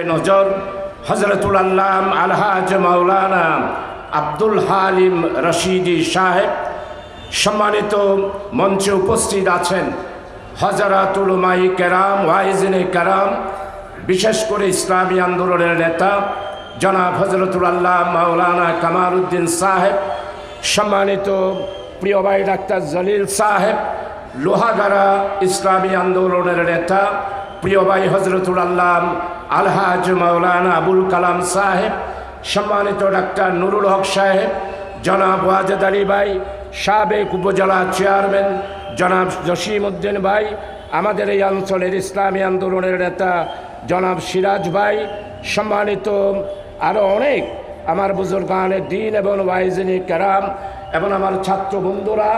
নজর হযরতুল আল্লাম আলহাজ মাওলানা আব্দুল হালিম রশিদি সাহেব সম্মানিত মঞ্চে উপস্থিত আছেন হযরতুল উলামাই কেরাম ওয়াইজিনে কেরাম, বিশেষ করে ইসলামী আন্দোলনের নেতা জনাব হযরতুল আল্লাম মাওলানা কামাল উদ্দিন সাহেব, সম্মানিত প্রিয় ভাই ডাক্তার জলিল সাহেব, লোহাগাড়া ইসলামী আন্দোলনের নেতা প্রিয় ভাই হযরতুল আল্লাম আলহাজ মাওলানা আবুল কালাম সাহেব, সম্মানিত ডাক্তার নুরুল হক সাহেব, জনাব ওয়াজেদ আলী ভাই, সাবেক উপজেলা চেয়ারম্যান জনাব জসিম উদ্দিন ভাই, আমাদের এই অঞ্চলের ইসলামী আন্দোলনের নেতা জনাব সিরাজ ভাই, সম্মানিত আরও অনেক আমার বুজুর্গানের দিন এবং ওয়াইজিনে কেরাম এবং আমার ছাত্র বন্ধুরা,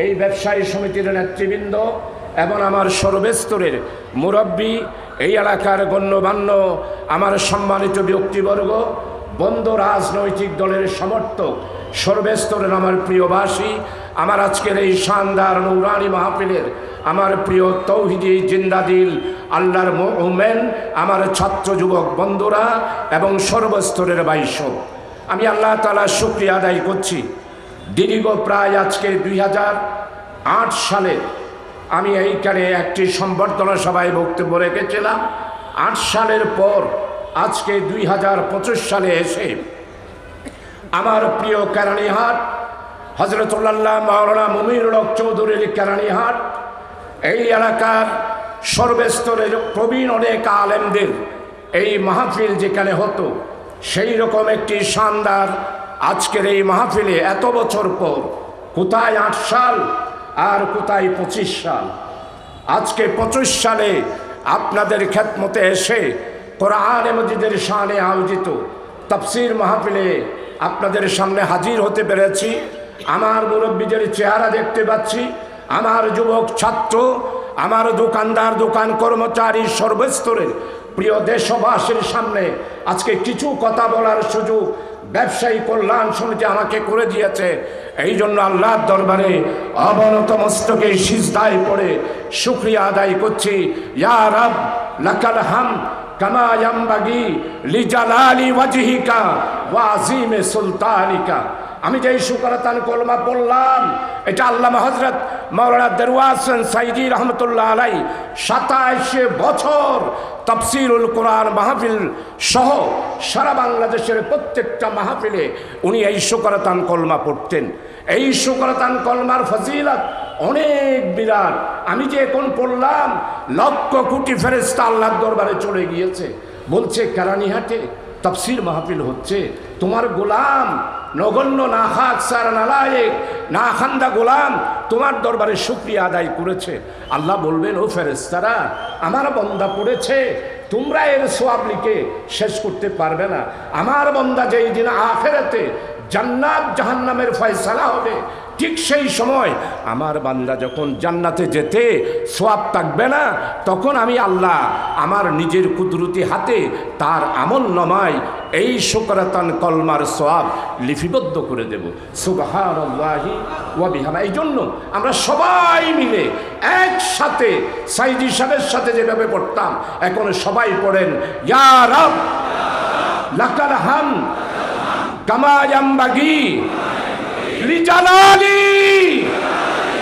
এই ব্যবসায়ী সমিতির নেতৃবৃন্দ এবং আমার সর্বস্তরের মুরব্বী, এই এলাকার গণ্যমান্য আমার সম্মানিত ব্যক্তিবর্গ, বন্ধু, রাজনৈতিক দলের সমর্থক, সর্বস্তরের আমার প্রিয়বাসী, আমার আজকের এই শানদার নূরানি মাহফিলের আমার প্রিয় তৌহিদি জিন্দাদিল আল্লাহর মুমিন আমার ছাত্র যুবক বন্ধুরা এবং সর্বস্তরের বাইশব, আমি আল্লাহ তাআলার শুকরিয়া আদায় করছি। দীর্ঘ প্রায় আজকে 2008 সালে আমি এইখানে একটি সম্বর্ধনা সভায় বক্তব্য রেখেছিলাম। 8 সালের পর আজকে 2025 সালে এসে আমার প্রিয় কেরানীহাট হযরতুল্লাহ মাওলানা মুমিনুল হক চৌধুরীর কেরানীহাট, এই এলাকার সর্বস্তরের প্রবীণ অনেক আলেমদের এই মাহফিল যেখানে হতো, সেই রকম একটি শানদার আজকের এই মাহফিলে এত বছর পর, কোথায় 8 সাল আর কোথায় 25 সাল, আজকে 25 সালে আপনাদের খেদমতে এসে কোরআনে মজিদের শানে আয়োজিত তাফসীর মাহফিলে আপনাদের সামনে হাজির হতে পেরেছি। আমার মুরব্বীদের চেহারা দেখতে পাচ্ছি, আমার যুবক ছাত্র, আমার দোকানদার, দোকান কর্মচারী, সর্বস্তরের প্রিয় দেশবাসীর সামনে আজকে কিছু কথা বলার সুযোগ ব্যবসায়ী কল্যাণ সমিতি আমাকে করে দিয়েছে। এই জন্য আল্লাহর দরবারে অবনত মস্তকে সিজদায় পড়ে শুকরিয়া আদায় করছি। ইয়া রব লাকাল হামদ কামা ইয়ামবাগি লিজালালি ওয়াজহিকা ওয়া আযীমি সুলতানিকা। আমি যেই শুকরাতান কলমা পড়লাম, এটা আল্লামা হযরত মাওলানা দেরওয়াজ হোসেন সাইদি রহমতুল্লাহ আলাই 27 বছর তাফসীরুল কোরআন মাহফিল সহ সারা বাংলাদেশের প্রত্যেকটা মাহফিলে উনি এই শুকরাতান কলমা পড়তেন। এই শুকরাতান কলমার ফজিলত অনেক বিরাট। আমি যে এখন পড়লাম, লক্ষ কোটি ফেরেশতা আল্লাহর দরবারে চলে গিয়েছে, বলছে কেরানীহাটে তাফসীর মাহফিল হচ্ছে, তোমার গোলাম নগণ্য না খাক সার নালায়েক না খান্দা গোলাম তোমার দরবারে শুকরিয়া আদায় করেছে। আল্লাহ বলবেন, ও ফেরেশতারা, আমার বন্দা পড়েছে, তোমরা এর সওয়াব লিখে শেষ করতে পারবে না। আমার বন্দা যেই দিন আখিরাতে জান্নাত জাহান্নামের ফয়সালা হবে, ঠিক সেই সময় আমার বান্দা যখন জান্নাতে যেতে সওয়াব থাকবে না, তখন আমি আল্লাহ আমার নিজের কুদরতি হাতে তার আমল নামায় এই শুকরাতান কলমার সওয়াব লিপিবদ্ধ করে দেব। সুবহানাল্লাহি ওয়া বিহামদিহি। এই জন্য আমরা সবাই মিলে একসাথে সাইদি সাহেবের সাথে যেভাবে পড়তাম, এখন সবাই পড়েন ইয়া রব লাকাল হামদ কামা ইয়ামবাগি লিজালালি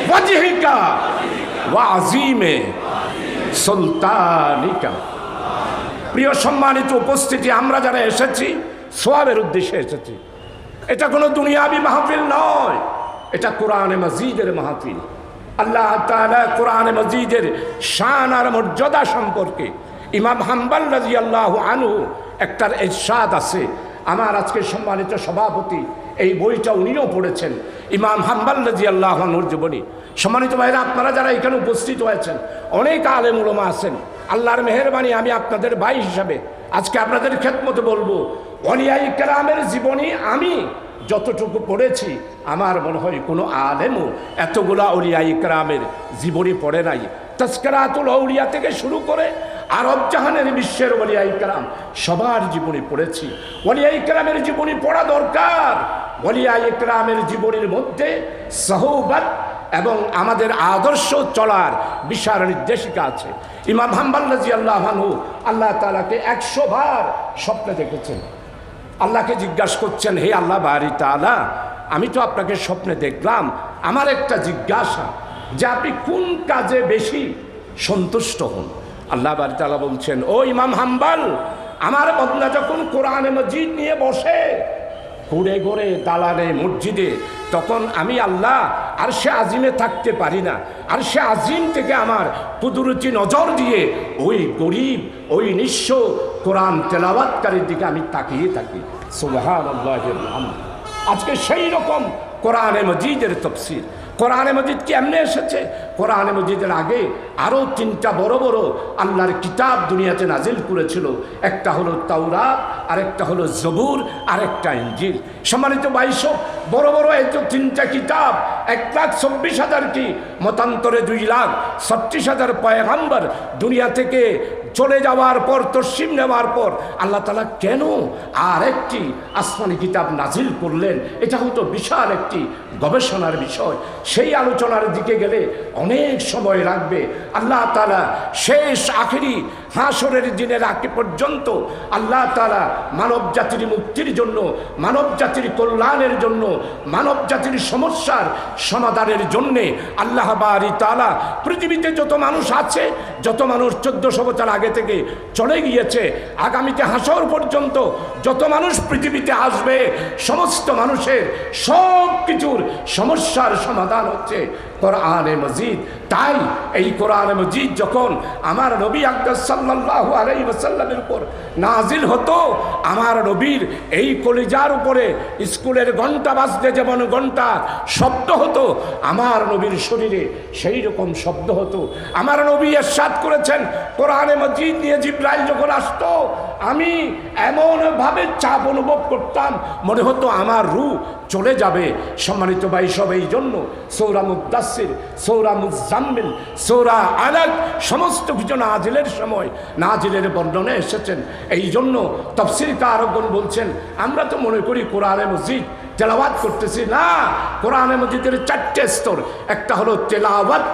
ওয়াজহিকা ওয়া আযীমি সুলতানিকা। প্রিয় সম্মানিত উপস্থিতি, আমরা যারা এসেছি সওয়াবের উদ্দেশ্যে এসেছি। এটা কোনো দুনিয়াবি মাহফিল নয়, এটা কোরআনে মাজিদের মাহফিল। আল্লাহ তাআলা কোরআনে মাজিদের শান আর মর্যাদা সম্পর্কে ইমাম হাম্বল রাদিয়াল্লাহু আনহু একটার ইরশাদ আছে। আমার আজকে সম্মানিত সভাপতি এই বইটা উনিও পড়েছেন, ইমাম হাম্বল রাদিয়াল্লাহু আনহুর জীবনী। সম্মানিত ভাইরা, আপনারা যারা এখানে উপস্থিত হয়েছেন, অনেক আলেম উলামা আছেন, আল্লাহর মেহেরবানি আমি আপনাদের ভাই হিসাবে আজকে আপনাদের খেদমতে বলবো, ওলিয়ায়ে কেরামের জীবনী আমি যতটুকু পড়েছি, আমার মনে হয় কোনো আলেমও এতগুলা ওলিয়ায়ে কেরামের জীবনী পড়ে নাই। তাজকিরাতুল আউলিয়া থেকে শুরু করে আরব জাহানের বিশ্বের ওলিয়ায়ে কেরাম সবার জীবনী পড়েছি। ওলিয়ায়ে কেরামের জীবনী পড়া দরকার। ওলিয়ায়ে কেরামের জীবনীর মধ্যে সহবত এবং আমাদের আদর্শ চলার বিশাল নির্দেশিকা আছে। ইমাম হাম্বল রাদিয়াল্লাহু আনহু আল্লাহ তাআলাকে 100 বার স্বপ্নে দেখেছেন। আল্লাহকে জিজ্ঞাসা করছেন, হে আল্লাহ বারি তাআলা, আমি তো আপনাকে স্বপ্নে দেখলাম, আমার একটা জিজ্ঞাসা যে আপনি কোন কাজে বেশি সন্তুষ্ট হন? আল্লাহ বারি তাআলা বলছেন, ও ইমাম হাম্বল, আমার বান্দা যখন কোরআনে মজিদ নিয়ে বসে ঘুরে ঘুরে দালানে মসজিদে, তখন আমি আল্লাহ আরশে আজিমে থাকতে পারি না। আরশে আজিম থেকে আমার কুদরতি নজর দিয়ে ওই গরিব, ওই নিঃস্ব কোরআন তেলাওয়াতকারীর দিকে আমি তাকিয়ে থাকি। সুবহানাল্লাহ। আজকে সেই রকম কোরআনে মজিদের তাফসীর। কোরআনে মজিদ কি এমনি এসেছে? কোরআনে মজিদের আগে আরও 3টা বড় বড় আল্লাহর কিতাব দুনিয়াতে নাজিল করেছিল। একটা হলো তাওরাত, আরেকটা হলো জবুর, আরেকটা ইনজিল। সম্মানিত ভাইস, বড় বড় এই তো 3টা কিতাব, 1,24,000 কি মতান্তরে 2,36,000 পয়গম্বর দুনিয়া থেকে চলে যাওয়ার পর, তসলিম নেওয়ার পর আল্লাহ তাআলা কেন আর একটি আসমানি কিতাব নাজিল করলেন? এটা হতো বিশাল একটি গবেষণার বিষয়। সেই আলোচনার দিকে গেলে অনেক সময় লাগবে। আল্লাহ তাআলা শেষ আখেরি হাসরের দিনের আগে পর্যন্ত আল্লাহ তাআলা মানব জাতির মুক্তির জন্য, মানব জাতির কল্যাণের জন্য, মানব জাতির সমস্যার সমাধানের জন্যে আল্লাহ বারি তাআলা পৃথিবীতে যত মানুষ আছে, যত মানুষ 1400 বছর আগে থেকে চলে গিয়েছে, আগামীতে হাসর পর্যন্ত যত মানুষ পৃথিবীতে আসবে, সমস্ত মানুষের সব কিছুর সমস্যার সমাধান হচ্ছে কোরআনে মজিদ। তাই এই কোরআনে মজিদ যখন আমার নবী আকরাম সাল্লাল্লাহু আলাইহি ওয়াসাল্লামের উপর নাজিল হতো, আমার নবীর এই কলিজার উপরে স্কুলের ঘন্টা বাজতে যেমন ঘন্টার শব্দ হতো, আমার নবীর শরীরে সেই রকম শব্দ হতো। আমার নবী ইরশাদ করেছেন, কোরআনে মজিদ নিয়ে জিবরাইল যখন আসতো, আমি এমনভাবে চাপ অনুভব করতাম, মনে হতো আমার রূহ চলে যাবে। সম্মানিত ভাই, সব এই জন্য সূরা মুদ্দাসসির, সূরা মুজাম্মিল, সূরা আলাক সমস্ত কিছু নাজিলের সময় নাজিলের বর্ণনা এসেছেন। এই জন্য তাফসীরকারগণ বলছেন, আমরা তো মনে করি কোরআনে মজিদ তেলাওয়াত করতেছি। না, কোরআনে মজিদের 4টে স্তর। একটা হলো তেলাওয়াত,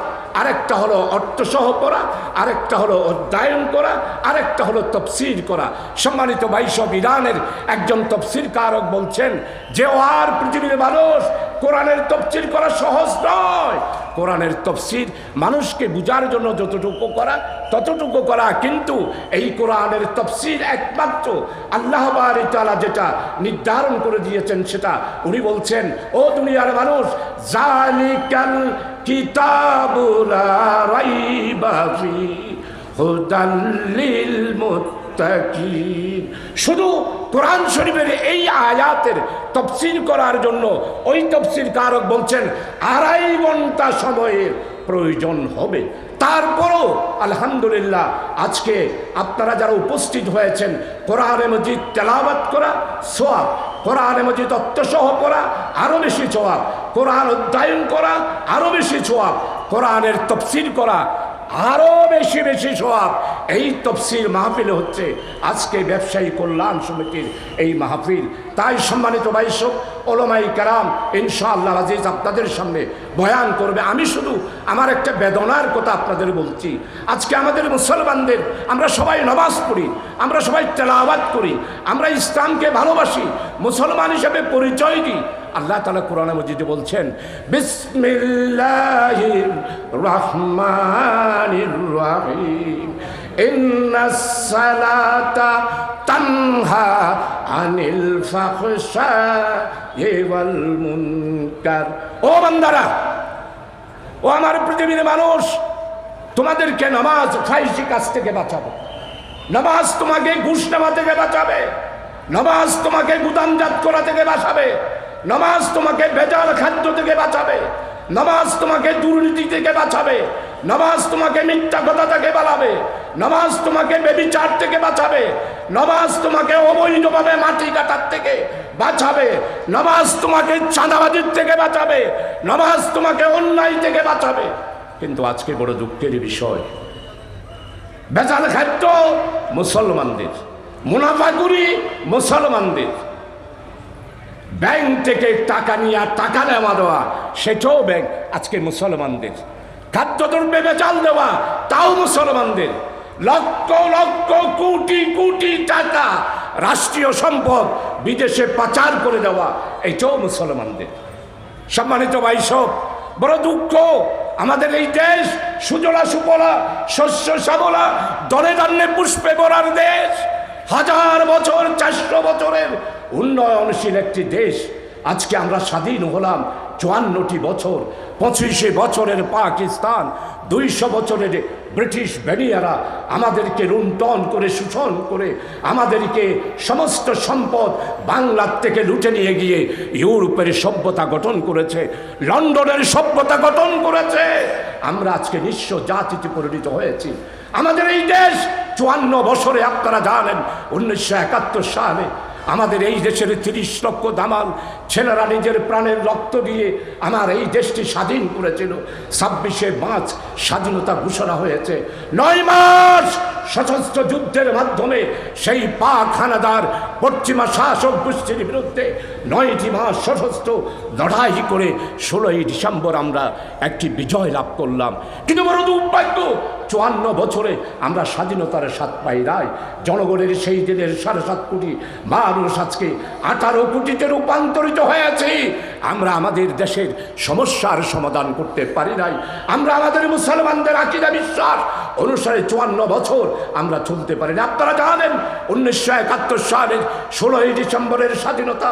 আরেকটা হলো অর্থসহ করা, আরেকটা হলো অধ্যয়ন করা, আরেকটা হলো তফসির করা। সম্মানিত ভাইসব, ইরানের একজন তফসিরকারক বলছেন যে আর পৃথিবীর মানুষ কোরআনের তফসির করা সহজ নয়। কোরআনের তফসির মানুষকে বুঝার জন্য যতটুকু করা ততটুকু করা, কিন্তু এই কোরআনের তফসির একমাত্র আল্লাহ বারি তাআলা যেটা নির্ধারণ করে দিয়েছেন সেটা উনি বলছেন, ও দুনিয়ার মানুষ, জালিকাল কিতাবু লা রাইবা ফিহি হুদাল লিল মুত্তাকিন। শুধু কোরআন শরীফের এই আয়াতের তফসির করার জন্য ওই তফসিরকারক বলছেন 2.5 ঘন্টা সময়ের প্রয়োজন হবে। তারপরও আলহামদুলিল্লাহ আজকে আপনারা যারা উপস্থিত হয়েছেন, কোরআনে মজিদ তেলাওয়াত করা সওয়াব, কোরআনে মজিদ অর্থসহ করা আরও বেশি সওয়াব, কোরআন অধ্যয়ন করা আরও বেশি সওয়াব, কোরআনের তফসির করা আরও বেশি বেশি সওয়াব। এই তফসির মাহফিল হচ্ছে আজকে ব্যবসায়ী কল্যাণ সমিতির এই মাহফিল। তাই সম্মানিত ভাইসব, ওলামায়ে কেরাম ইনশাআল্লাহ আজিজ আপনাদের সামনে বয়ান করবে। আমি শুধু আমার একটা বেদনার কথা আপনাদের বলছি। আজকে আমাদের মুসলমানদের, আমরা সবাই নামাজ পড়ি, আমরা সবাই তেলাওয়াত করি, আমরা ইসলামকে ভালোবাসি, মুসলমান হিসেবে পরিচয় দিই। আল্লাহ তাআলা কোরআনে মজিদে বলছেন, বিসমিল্লাহির রহমানির রহিম, ইন্নাস সালাতা তানহা আনিল ফাহশাই ওয়াল মুনকার। ও বান্দারা, ও আমার পৃথিবীর মানুষ, তোমাদেরকে নামাজ ফাহিশি কাজ থেকে বাঁচাবে, নামাজ তোমাকে ঘুষ নেওয়া থেকে বাঁচাবে, নামাজ তোমাকে গুদামজাত করা থেকে বাঁচাবে, নামাজ তোমাকে ভেজাল খাদ্য থেকে বাঁচাবে, নামাজ তোমাকে দুর্নীতি থেকে বাঁচাবে, নামাজ তোমাকে মিথ্যা কথা থেকে বাঁচাবে, নামাজ তোমাকে ব্যভিচার থেকে বাঁচাবে, নামাজ তোমাকে অবৈধভাবে মাটি কাটার থেকে বাঁচাবে, নামাজ তোমাকে চাঁদাবাজির থেকে বাঁচাবে, নামাজ তোমাকে অন্যায় থেকে বাঁচাবে। কিন্তু আজকে বড় দুঃখের বিষয়, ভেজাল খাদ্য মুসলমানদের, মুনাফাকুরি মুসলমানদের, ব্যাংক থেকে টাকা নিয়ে টাকা নেওয়া দেওয়া, সেটাও ব্যাংক আজকে মুসলমানদের। খাদ্যদ্রব্যে বেচাল দেওয়া, তাও মুসলমানদের। লক্ষ লক্ষ কোটি কোটি টাকা রাষ্ট্রীয় সম্পদ বিদেশে পাচার করে দেওয়া, এটাও মুসলমানদের। সম্মানিত ভাইসব, বড় দুঃখ, আমাদের এই দেশ সুজলা সুফলা শস্য শ্যামলা দলে ধান্যে পুষ্পে ভরার দেশ, 1000 বছর 400 বছরের উন্নয়নশীল একটি দেশ। আজকে আমরা স্বাধীন হলাম 54টি বছর, 25 বছরের পাকিস্তান, 200 বছরের ব্রিটিশ বেনিয়ারা আমাদেরকে লুণ্ঠন করে শোষণ করে আমাদেরকে সমস্ত সম্পদ বাংলার থেকে লুটে নিয়ে গিয়ে ইউরোপের সভ্যতা গঠন করেছে, লন্ডনের সভ্যতা গঠন করেছে। আমরা আজকে নিঃস্ব জাতিতে পরিণত হয়েছি। আমাদের এই দেশ 54 বছরে, আপনারা জানেন 1971 সালে আমাদের এই দেশের 30 লক্ষ দামাল ছেলেরা নিজের প্রাণের রক্ত দিয়ে আমার এই দেশটি স্বাধীন করেছিল। 26শে মার্চ স্বাধীনতা ঘোষণা হয়েছে। 9 মাস সশস্ত্র যুদ্ধের মাধ্যমে সেই পাক হানাদার পশ্চিমা শাসক গোষ্ঠীর বিরুদ্ধে 9টি মাস সশস্ত্র লড়াই করে 16ই ডিসেম্বর আমরা একটি বিজয় লাভ করলাম। কিন্তু বড় দুর্ভাগ্য, 54 বছরে আমরা স্বাধীনতার স্বাদ পাই নাই। জনগণের সেই দিনের 7.5 কোটি মানুষ আজকে 18 কোটিতে রূপান্তরিত হয়েছে। আমরা আমাদের দেশের সমস্যার সমাধান করতে পারি নাই। আমরা আমাদের মুসলমানদের আকীদা বিশ্বাস অনুসারে 54 বছর আমরা চলতে পারি না। আপনারা জানেন 1971 সালের 16ই ডিসেম্বরের স্বাধীনতা,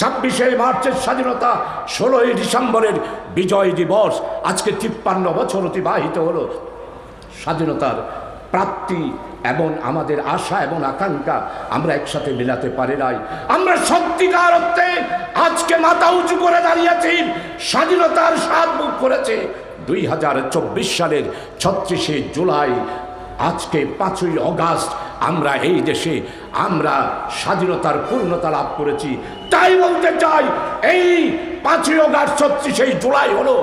26শে মার্চের স্বাধীনতা, 16ই ডিসেম্বরের বিজয় দিবস, আজকে 53 বছর অতিবাহিত হলো। স্বাধীনতার প্রাপ্তি এবং আমাদের আশা এবং আকাঙ্ক্ষা আমরা একসাথে মেলাতে পারি নাই। আমরা সত্যিকার অর্থে আজকে মাথা উঁচু করে দাঁড়িয়েছি, স্বাধীনতার স্বাদ ভোগ করেছে। 2024 সালের 36শে জুলাই, আজকে 5ই অগাস্ট আমরা এই দেশে আমরা স্বাধীনতার পূর্ণতা লাভ করেছি। তাই বলতে চাই, এই 5ই অগাস্ট 36শে জুলাই হলো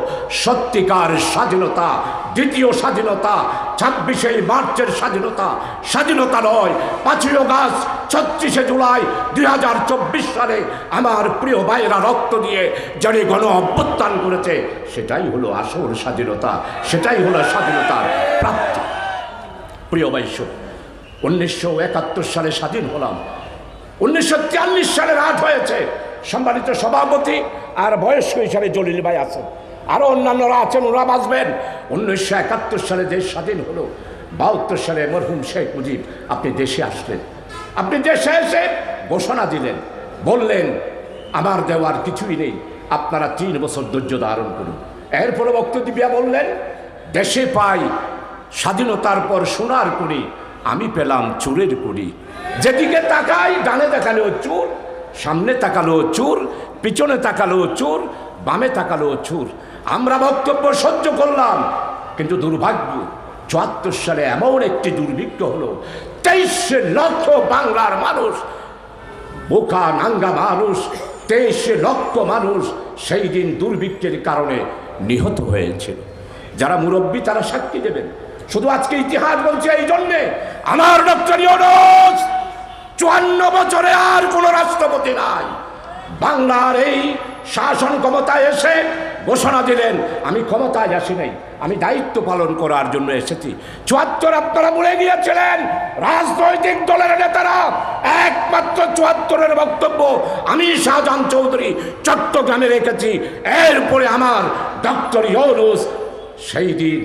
সত্যিকার স্বাধীনতা, দ্বিতীয় স্বাধীনতা। 26শে মার্চের স্বাধীনতা স্বাধীনতা নয়, 5ই অগাস্ট 36শে জুলাই 2024 সালে আমার প্রিয় ভাইয়েরা রক্ত দিয়ে যারা গণ অভ্যুত্থান করেছে, সেটাই হলো আসল স্বাধীনতা, সেটাই হলো স্বাধীনতার প্রাপ্তি। প্রিয় ভাইসব, 1971 সালে স্বাধীন হলাম, 1943 সালে রাত হয়েছে। সম্মানিত সভাপতি আর বয়স্ক হিসাবে জলিল ভাই আছেন, আরও অন্যান্যরা আছেন, ওরা বাঁচবেন। 1971 সালে দেশ স্বাধীন হলো। 72 সালে মরহুম শেখ মুজিব আপনি দেশে আসলেন। আপনি দেশে এসে ঘোষণা দিলেন, বললেন আমার দেওয়ার কিছুই নেই, আপনারা 3 বছর ধৈর্য ধারণ করুন। এরপরে বক্তব্য দিয়া বললেন, দেশে পাই স্বাধীনতার পর সোনার করি, আমি পেলাম চোরের করি। যেদিকে তাকাই, ডানে তাকালেও চোর, সামনে তাকালেও চোর, পিছনে তাকালেও চোর, বামে তাকালেও চোর। আমরা বক্তব্য সহ্য করলাম, কিন্তু দুর্ভাগ্য 74 সালে এমন একটি দুর্ভিক্ষ হলো, 23 লক্ষ বাংলার মানুষ, বোকা নাঙ্গা মানুষ, 23 লক্ষ মানুষ সেই দিন দুর্ভিক্ষের কারণে নিহত হয়েছিল। যারা মুরব্বী তারা সাক্ষী দেবেন। শুধু আজকে ইতিহাস বলছে এই জন্যে, আমার ডক্টর ইউনূস 54 বছরে আর কোন রাষ্ট্রপতি নাই। বাংলার এই শাসন ক্ষমতায় এসে ঘোষণা দিলেন, আমি ক্ষমতায় আসি নাই, আমি দায়িত্ব পালন করার জন্য এসেছি। 74 আপনারা ভুলে গিয়েছিলেন, রাজনৈতিক দলের নেতারা একমাত্র 74-এর বক্তব্য আমি শাহজাহান চৌধুরী চট্টগ্রামে রেখেছি। এরপরে আমার ডক্টর ইউনূস সেই দিন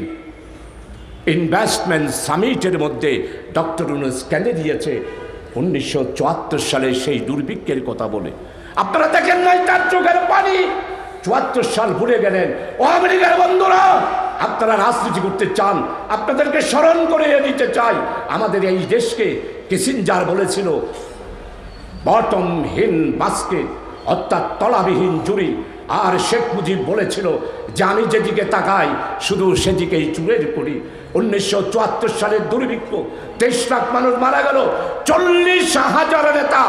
ইনভেস্টমেন্ট সামিটের মধ্যে ডক্টর ইউনূস কেঁদে দিয়েছে 1974 সালে সেই দুর্ভিক্ষের কথা বলে। আপনারা দেখেন নাই তার চোখের পানি। 74 সাল ভুলে গেলেন। ও আমেরিকার বন্ধুরা, আপনারা রাজনীতি করতে চান, আপনাদেরকে স্মরণ করে দিতে চাই, আমাদের এই দেশকে কিসিঞ্জার বলেছিল বটমহীন বাস্কেট, অর্থাৎ তলাবিহীন জুড়ি। আর শেখ মুজিব বলেছিল যে আমি যেদিকে তাকাই শুধু সেদিকেই চুরের করি। 1974 সালের দুর্ভিক্ষ, 23 লাখ মানুষ মারা গেল, 40,000 নেতা,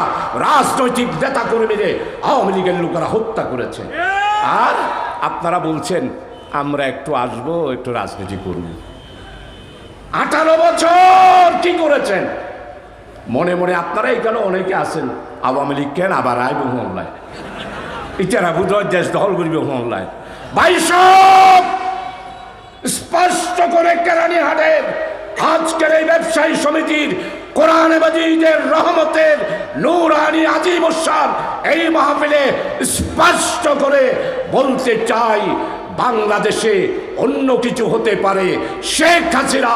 রাজনৈতিক নেতা কর্মীদের আওয়ামী লীগের লোকেরা হত্যা করেছে। আর আপনারা বলছেন আমরা একটু আসবো, একটু রাজনীতি করব। 18 বছর কি করেছেন? মনে মনে আপনারা এখানে অনেকে আছেন আওয়ামী লীগ কেন আবার আইব মহল্লায়, ইটারা বুধ দেশ দখল করিবে মহল্লায়। ভাই সব স্পষ্ট করে কেরানীহাটের আজকের এই ব্যবসায়ী সমিতির কোরআন মাজিদের রহমতের নূরানি আজিম উৎসব এই মাহফিলে স্পষ্ট করে বলতে চাই, বাংলাদেশে অন্য কিছু হতে পারে, শেখ হাসিনা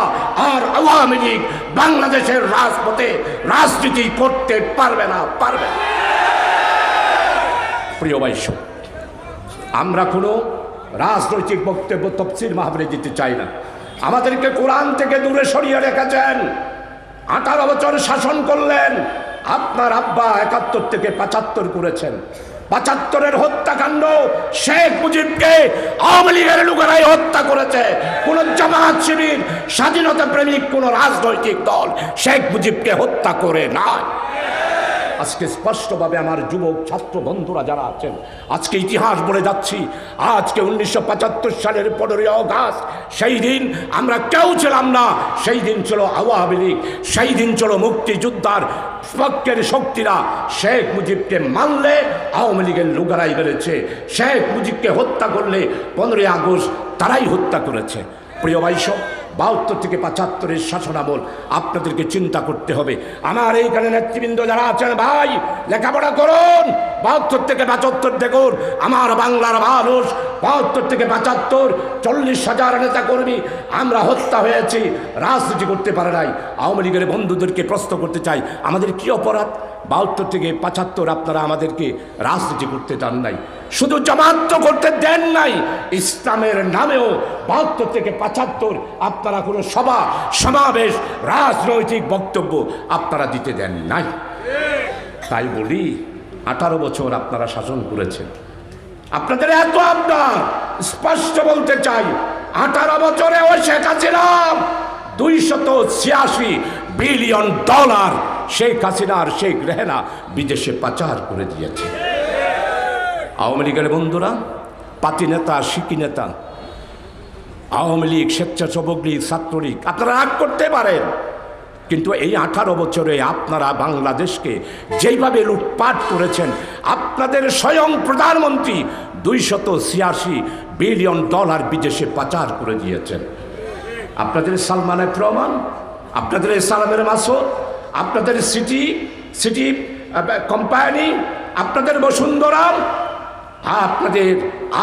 আর আওয়ামী লীগ বাংলাদেশের রাজপথে রাজনীতি করতে পারবে না। প্রিয় ভাই, আমরা কোনো রাজনৈতিক বক্তব্য তফসির মাহফিলে দিতে চাই না। আমাদেরকে কোরআন থেকে দূরে সরিয়ে রেখেছেন। 18 বছর শাসন করলেন। আপনার আব্বা 71 থেকে 75 করেছেন। 75-এর হত্যাকাণ্ড শেখ মুজিবকে আওয়ামী লীগের লোকেরাই হত্যা করেছে। কোন জামাত শিবির স্বাধীনতা প্রেমিক কোন রাজনৈতিক দল শেখ মুজিবকে হত্যা করে নাই। আজকে স্পষ্টভাবে আমার যুবক ছাত্র বন্ধুরা যারা আছেন, আজকে ইতিহাস বলে যাচ্ছি। আজকে 1975 সালের 15ই অগাস্ট, সেই দিন আমরা কেউ ছিলাম না। সেই দিন ছিল আওয়ামী লীগ, সেই দিন ছিল মুক্তিযোদ্ধার পক্ষের শক্তিরা। শেখ মুজিবকে মানলে আওয়ামী লীগের লোকেরাই বেড়েছে, শেখ মুজিবকে হত্যা করলে 15ই আগস্ট তারাই হত্যা করেছে। প্রিয় ভাই, 72 থেকে 75-এর শাসনামল আপনাদেরকে চিন্তা করতে হবে। আমার এইখানে নেতৃবৃন্দ যারা আছেন, ভাই লেখাপড়া করুন। 72 থেকে 75 দেখুন, আমার বাংলার মানুষ 72 থেকে 75 40,000 নেতা কর্মী আমরা হত্যা হয়েছি, রাজনীতি করতে পারে নাই। আওয়ামী লীগের বন্ধুদেরকে প্রশ্ন করতে চাই, আমাদের কি অপরাধ? 72 থেকে 75 আপনারা আমাদেরকে রাজনীতি করতে চান নাই, শুধু জামাত করতে দেন নাই, ইসলামের নামেও 72 থেকে 75 আপনারা কোনো সভা সমাবেশ রাজনৈতিক বক্তব্য আপনারা দিতে দেন নাই। তাই বলি, 18 বছর আপনারা শাসন করেছেন। আপনাদের এত আপনার স্পষ্ট বলতে চাই, 18 বছরে ওই শেখ হাসিনা $286 বিলিয়ন শেখ হাসিনার শেখ রেহানা বিদেশে পাচার করে দিয়েছে। আওয়ামী লীগের বন্ধুরা, পাতি নেতা, শিকি নেতা, আওয়ামী লীগ, স্বেচ্ছাসেবক লীগ, ছাত্রলীগ, আপনারা রাগ করতে পারেন, কিন্তু এই 18 বছরে আপনারা বাংলাদেশকে যেইভাবে লুটপাট করেছেন, আপনাদের স্বয়ং প্রধানমন্ত্রী $286 বিলিয়ন বিদেশে পাচার করে দিয়েছেন। আপনাদের সালমানের প্রমাণ, আপনাদের সালামের মাসুদ, আপনাদের সিটি কোম্পানি, আপনাদের বসুন্ধরা, আপনাদের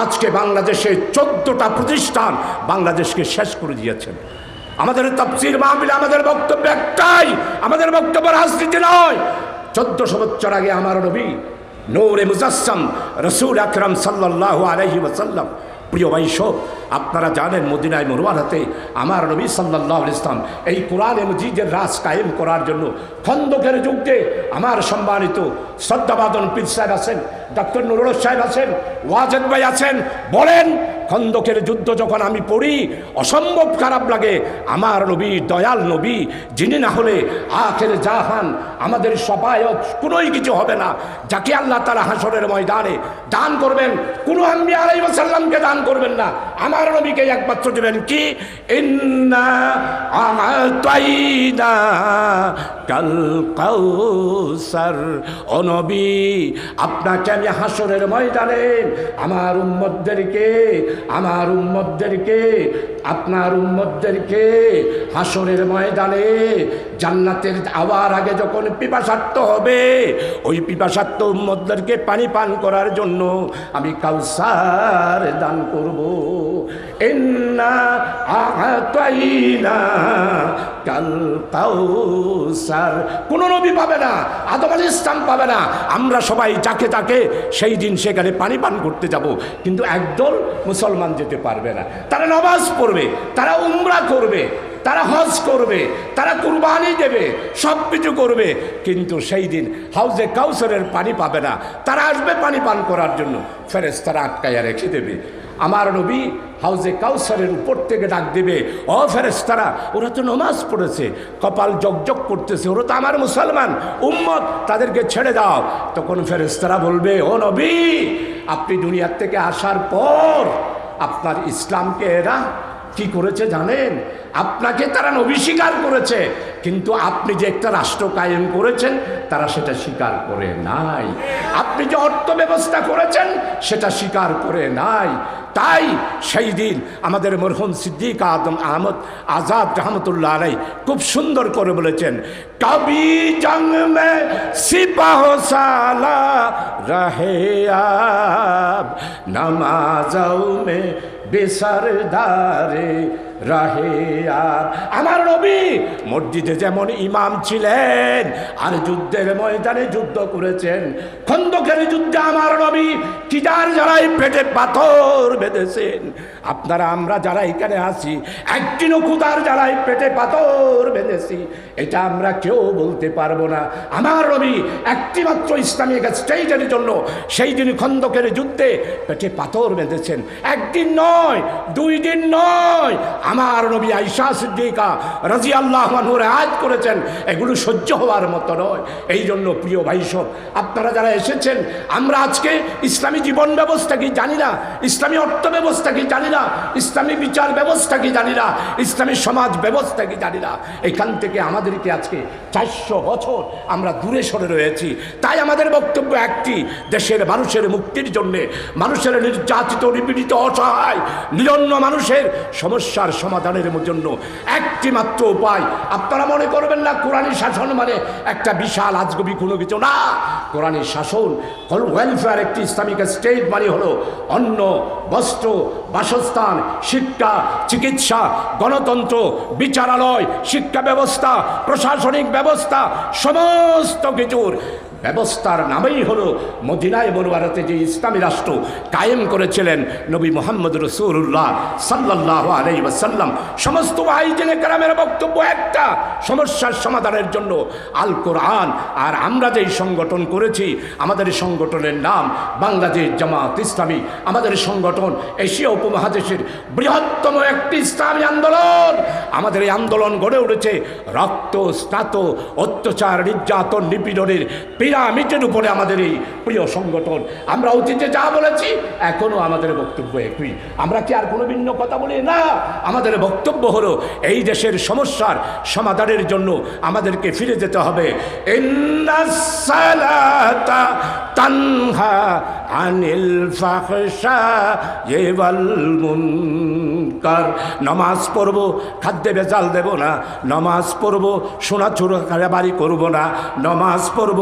আজকে বাংলাদেশে 14টা প্রতিষ্ঠান বাংলাদেশকে শেষ করে দিয়েছেন। আমাদের তাফসীর মাহফিলে আমাদের বক্তব্য একটাই, আমাদের বক্তব্য রাজনীতি নয়। 1400 বছর আগে আমার নবী নূরে মুজাসসাম রাসূল আকরাম সাল্লাল্লাহু আলাইহি ওয়াসাল্লাম, প্রিয় ভাই সব আপনারা জানেন, মদিনায় মুনাওয়ারাতে আমার নবী সাল্লাল্লাহু আলাইহি ওয়াসাল্লাম এই কোরআনে মজিদের রাজ কায়েম করার জন্য খন্দকের যুদ্ধে আমার সম্মানিত শ্রদ্ধাবাদন পীর সাহেব আছেন, ডক্টর নুরুল সাহেব আছেন, ওয়াজেদ ভাই আছেন, বলেন খন্দকের যুদ্ধ যখন আমি পড়ি অসম্ভব খারাপ লাগে। আমার নবী, দয়াল নবী, যিনি না হলে আখের জাহান আমাদের সবায়ত কোনোই কিছু হবে না, যাকে আল্লাহ তাআলা হাসরের ময়দানে দান করবেন, কোনো আম্বিয়া আলাইহিস সালামকে দান করবেন না, আমার নবীকে একমাত্র দেবেন। কি? ইন্না আ'তাইনা কাল কাউসার। ও নবী, আপনাকে আমি হাসরের ময়দানে আমার উম্মতদেরকে আপনার উম্মতদেরকে হাসরের ময়দানে জান্নাতের আওয়ার আগে যখন পিপাসার্ত হবে, ওই পিপাসার্ত উম্মতদেরকে পানি পান করার জন্য আমি কাউসার দান করব। ইন্না আ'তাইনা কাল কাউসার। কোন নবী পাবে না, আদম আলাইহিস সালাম পাবে না, আমরা সবাই যাকে তাকে সেই দিন সেখানে পানি পান করতে যাব। কিন্তু একদল মুসলমান যেতে পারবে না। তারা নামাজ পড়বে, তারা উমরা করবে, তারা হজ করবে, তারা কুরবানি দেবে, সব কিছু করবে, কিন্তু সেই দিন হাউজে কাউসারের পানি পাবে না। তারা আসবে পানি পান করার জন্য, ফেরেশতারা আটকাইয়া রেখে দেবে। আমার নবী হাউজে কাউসারের উপর থেকে ডাক দিবে, ও ফেরেশতারা, ওরা তো নামাজ পড়েছে, কপাল জগজগ করতেছে, ওরা তো আমার মুসলমান উম্মত, তাদেরকে ছেড়ে দাও। তখন ফেরেশতারা বলবে, ও নবী, আপনি দুনিয়ার থেকে আসার পর আপনার ইসলামকে এরা কি করেছে জানেন? আপনাকে তারা নবী স্বীকার করেছে, কিন্তু আপনি যে একটা রাষ্ট্র কায়েম করেছেন তারা সেটা স্বীকার করে নাই। আপনি যে অর্থ ব্যবস্থা করেছেন সেটা স্বীকার করে নাই। তাই সেই দিন আমাদের মরহুম সিদ্দিক আদম আহমদ আজাদ রহমতুল্লাহ আলাই খুব সুন্দর করে বলেছেন, কবি জং মে সিপাহ সালা রহে আব, নামাজও মে বেসরদারে রাহে আর। আমার নবী মসজিদে যেমন ইমাম ছিলেন আর যুদ্ধের ময়দানে যুদ্ধ করেছেন। খন্দকের যুদ্ধে আমার নবী কিদার জ্বালাই পেটে পাথর বেঁধেছেন। আপনারা আমরা যারা এখানে আছি একদিনও ক্ষুধার জ্বালাই পেটে পাথর বেঁধেছি এটা আমরা কেউ বলতে পারবো না। আমার নবী একটি মাত্র ইসলামিক স্টেটের জন্য সেই দিন খন্দকের যুদ্ধে পেটে পাথর বেঁধেছেন। একদিন নয়, 2 দিন নয়। আমার নবী আয়েশা সিদ্দিকা রাদিয়াল্লাহু আনহা রিওয়ায়াত করেছেন, এগুলো সহ্য হওয়ার মতো নয়। এই জন্য প্রিয় ভাই সব, আপনারা যারা এসেছেন, আমরা আজকে ইসলামী জীবন ব্যবস্থা কি জানি না, ইসলামী অর্থ ব্যবস্থা কি জানি না, ইসলামী বিচার ব্যবস্থা কি জানি না, ইসলামী সমাজ ব্যবস্থা কি জানি না। এখান থেকে আমাদেরকে আজকে 400 বছর আমরা দূরে সরে রয়েছি। তাই আমাদের বক্তব্য একটি, দেশের মানুষের মুক্তির জন্যে, মানুষের নির্যাতিত নিপীড়িত অসহায় নিরন্ন মানুষের সমস্যার সমাধানের জন্য একটি মাত্র উপায়। আপনারা মনে করবেন না কোরআনী শাসন মানে একটা বিশাল আজগবি কোনো কিছু না। কোরআনী শাসন ওয়েলফেয়ার, একটি ইসলামিক স্টেট মানে হলো অন্ন, বস্ত্র, বাসস্থান, শিক্ষা, চিকিৎসা, গণতন্ত্র, বিচারালয়, শিক্ষা ব্যবস্থা, প্রশাসনিক ব্যবস্থা, সমস্ত কিছুর ব্যবস্থার নামেই হলো মদিনায় মুনাওয়ারাতে যে ইসলামী রাষ্ট্র কায়েম করেছিলেন নবী মুহাম্মদ রাসূলুল্লাহ সাল্লাল্লাহু আলাইহি ওয়াসাল্লাম। সমস্ত আইজিনে কেরামের বক্তব্য একটা, সমস্যার সমাধানের জন্য আল কোরআন। আর আমরা যেই সংগঠন করেছি, আমাদের সংগঠনের নাম বাংলাদেশ জামাত ইসলামী। আমাদের সংগঠন এশিয়া উপমহাদেশের বৃহত্তম একটি ইসলামী আন্দোলন। আমাদের এই আন্দোলন গড়ে উঠেছে রক্ত, স্নাত, অত্যাচার, নির্যাতন, নিপীড়নের পিরামিডের উপরে আমাদের এই প্রিয় সংগঠন। আমরা অতীতে যা বলেছি এখনো আমাদের বক্তব্য একই। আমরা কি আর কোনো ভিন্ন কথা বলি না? আমাদের বক্তব্য হলো এই দেশের সমস্যার সমাধানের জন্য আমাদেরকে ফিরে যেতে হবে। ইন্নাস সালাতা তানহা আনিল ফাহশাই ওয়াল মুনকার। নামাজ পড়ব, খাদ্যে ভেজাল দেব না। নামাজ পড়ব, সোনা চোরাবাড়ি করব না। নামাজ পড়ব,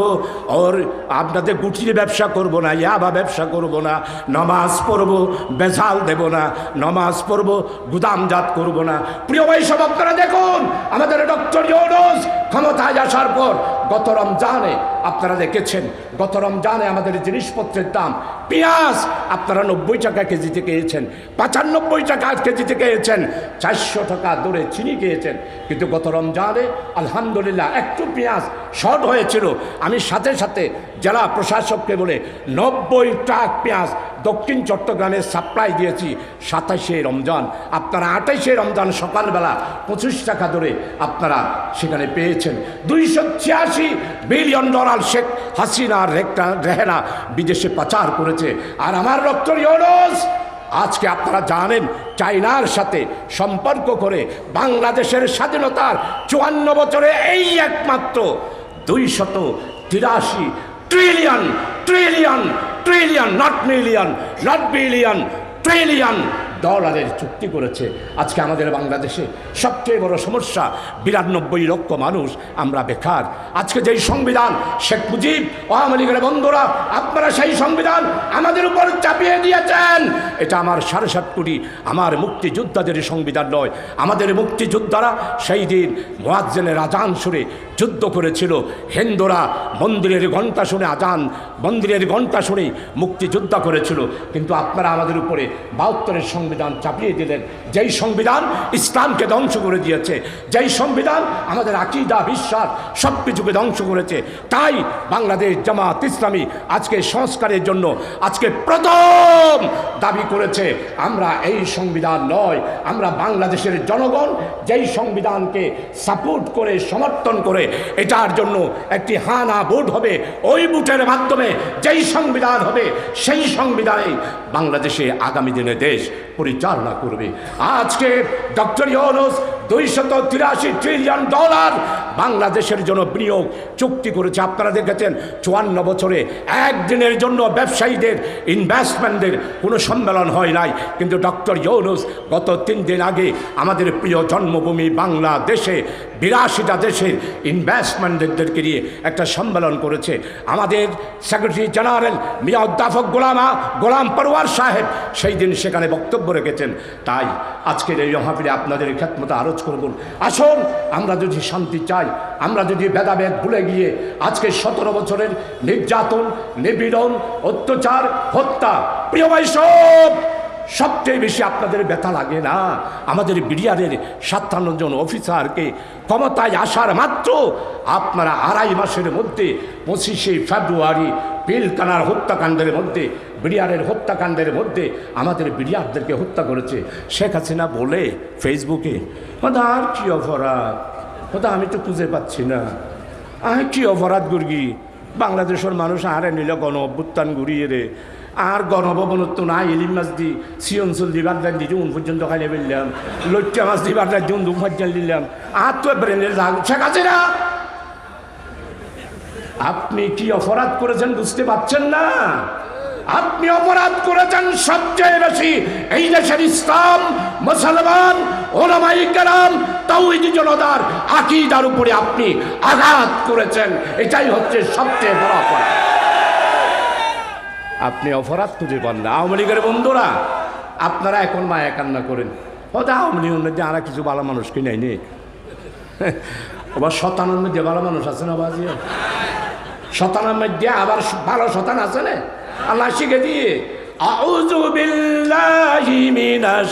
ওর আপনাদের গুটির ব্যবসা করব না, ইয়াবা ব্যবসা করব না। নামাজ পড়ব, ভেজাল দেব না। নামাজ পড়ব, গুদামজাত করব না। প্রিয় ভাই সব, আপনারা দেখুন আমাদের ডক্টর ইউনূস ক্ষমতায় আসার পর গত রমজানে আপনারা দেখেছেন, গত রমজানে আমাদের জিনিসপত্রের দাম, পেঁয়াজ আপনারা 90 টাকা কেজিতে খেয়েছেন, 95 টাকা কেজিতে খেয়েছেন, 400 টাকা দরে চিনি খেয়েছেন। কিন্তু গত রমজানে আলহামদুলিল্লাহ একটু পেঁয়াজ শর্ট হয়েছিল। আমি সাথে সাথে জেলা প্রশাসককে বলে 90 ট্রাক পেঁয়াজ দক্ষিণ চট্টগ্রামে সাপ্লাই দিয়েছি 27শে রমজান। আপনারা 28শে রমজান সকালবেলা 25 টাকা দরে আপনারা সেখানে পেয়েছেন। $286 বিলিয়ন শেখ হাসিনার রেহেনা বিদেশে পাচার করেছে। আর আমার ডক্টর ইউনূস আজকে আপনারা জানেন চায়নার সাথে সম্পর্ক করে বাংলাদেশের স্বাধীনতার 54 বছরে এই একমাত্র 283 trillion trillion trillion, not million, not billion, trillion ডলারের চুক্তি করেছে। আজকে আমাদের বাংলাদেশে সবচেয়ে বড় সমস্যা 92 লক্ষ মানুষ আমরা বেকার। আজকে যেই সংবিধান শেখ মুজিব আওয়ামী লীগের বন্ধুরা আপনারা সেই সংবিধান আমাদের উপর চাপিয়ে দিয়েছেন। এটা আমার 7.5 কোটি আমার মুক্তিযোদ্ধাদের সংবিধান নয়। আমাদের মুক্তিযোদ্ধারা সেই দিন মুয়াজ্জিনের আজান শুনে যুদ্ধ করেছিল। হিন্দুরা মন্দিরের ঘণ্টা শুনে আজান, মন্দিরের ঘণ্টা শুনে মুক্তিযোদ্ধা করেছিল। কিন্তু আপনারা আমাদের উপরে 72-এর সংবিধান চাপিয়ে দিলেন, যেই সংবিধান ইসলামকে ধ্বংস করে দিয়েছে, যেই সংবিধান আমাদের আকীদা, বিশ্বাস সব কিছুকে ধ্বংস করেছে। তাই বাংলাদেশ জামাত ইসলামী আজকে সংস্কারের জন্য আজকে প্রথম দাবি করেছে, আমরা এই সংবিধান নয়, আমরা বাংলাদেশের জনগণ যেই সংবিধানকে সাপোর্ট করে সমর্থন করে এটার জন্য একটি হানা ভোট হবে। ওই ভোটের মাধ্যমে যেই সংবিধান হবে সেই সংবিধানে বাংলাদেশে আগামী দিনে দেশ পরিচালনা করবে। আজকে ডক্টর ইউনূস $283 ট্রিলিয়ন বাংলাদেশের জন্য বিনিয়োগ চুক্তি করেছে। আপনারা দেখেছেন 54 বছরে একদিনের জন্য ব্যবসায়ীদের ইনভেস্টমেন্টের কোনো সম্মেলন হয় নাই, কিন্তু ডক্টর ইউনূস গত 3 দিন আগে আমাদের প্রিয় জন্মভূমি বাংলাদেশে 82টা দেশের ইনভেস্টমেন্টদেরকে নিয়ে একটা সম্মেলন করেছে। আমাদের সেক্রেটারি জেনারেল মিয়া অধ্যাপক গোলাম পরওয়ার সাহেব সেই দিন সেখানে বক্তব্য রেখেছেন। তাই আজকের এই মাহফিলে আপনাদের খেদমতে আরজ করব, আসুন আমরা যদি শান্তি চাই, আমরা যদি ভেদাভেদ ভুলে গিয়ে আজকে 17 বছরের নির্যাতন, নিপীড়ন, অত্যাচার, হত্যা, প্রিয় ভাই সবচেয়ে বেশি আপনাদের ব্যথা লাগে না আমাদের বিডিআরের 57 জন অফিসারকে ক্ষমতায় আসার মাত্র আপনারা 2.5 মাসের মধ্যে 25শে ফেব্রুয়ারি পিলখানার হত্যাকাণ্ডের মধ্যে, বিডিআরের হত্যাকাণ্ডের মধ্যে আমাদের বিডিআরদেরকে হত্যা করেছে শেখ হাসিনা বলে ফেসবুকে, আর কি অপরাধ, আমি তো খুঁজে পাচ্ছি না, কি অপরাধ গুর্গি বাংলাদেশের মানুষ আরে নিল গণ অভ্যুত্থান ঘুরিয়ে রে, আর গণভবনত না ইলিম মাছ দি সিয়নসল দিবার দি উন পর্যন্ত খাইলে ফেললাম, লইট্টা মাছ দিবার দি উন ফাইজাল দিলাম, আর তো ব্রেনের শেখ হাসিনা আপনি কি অপরাধ করেছেন বুঝতে পারছেন না? আপনি অপরাধ করেছেন সবচেয়ে বেশি এই দেশের ইসলাম, মুসলমান, ওলামায়ে কেরাম, তাওহীদি জনতার আকীদার উপরে আপনি আঘাত করেছেন। এটাই হচ্ছে সবচেয়ে বড় অপরাধ। আপনি অপরাধ খুঁজে পান না। আওয়ামী লীগের বন্ধুরা আপনারা এখন মায়া কান্না করেন, হয়তো আওয়ামী লীগের মধ্যে আর কিছু ভালো মানুষ কি নেই, আবার শতানের মধ্যে ভালো মানুষ আছে না বাজি, শতানের মধ্যে আবার ভালো শতান আছে না, আল্লাহ শিখে দিয়ে আউযু বিল্লাহি মিনাশ